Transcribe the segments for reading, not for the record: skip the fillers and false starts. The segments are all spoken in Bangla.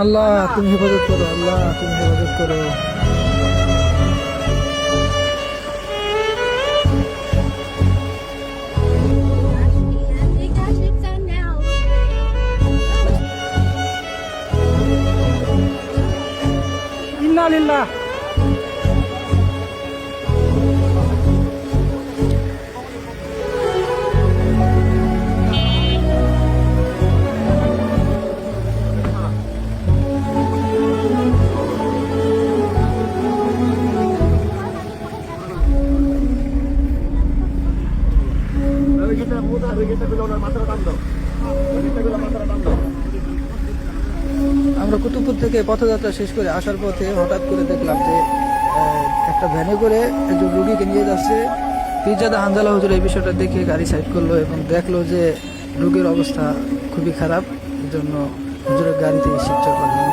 আল্লাহ তুমি হেফাজত করো, আল্লাহ তুমি হেফাজত করো। ইন্না লিল্লাহ। আমরা কুতুবপুর থেকে পথযাত্রা শেষ করে আসার পথে হঠাৎ করে দেখলাম যে একটা ভ্যানে করে একজন রুগীকে নিয়ে যাচ্ছে। পীরজাদা হানজালা হুজুর এই বিষয়টা দেখে গাড়ি সাইড করলো এবং দেখলো যে রোগীর অবস্থা খুবই খারাপ, এই জন্য হুজুরের গাড়িতে শিবচর করলেন।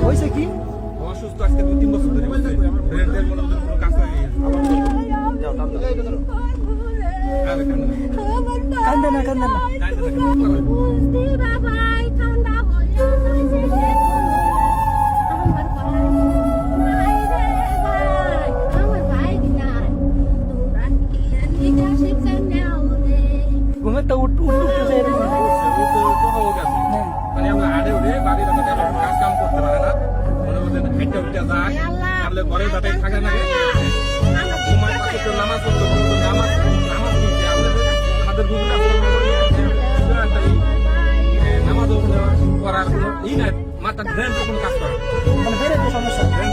হয়েছে কি অসুস্থ আজকে 2-3 বছর ধরে ব্রেনের মনে হয় কোনো কাজ নাই। কান্দে না কান্দে না। ঘুমের তো উঠতেছে মানে আমরা হাড়ে উঠে বাড়ির কাজ কাম করতে পারে না, মনে মধ্যে হেঁটে উঠে যায়, তাহলে ঘরে যাতে থাকে না সময় পাশে তো নামাজ পড়তে বলতো, নামাজ নিতে আমাদের নামাজ করার কোনো ই নাই, মাথার ব্রেন কোনো কাজ করে মানে বেড়ে সমস্যা। ব্রেন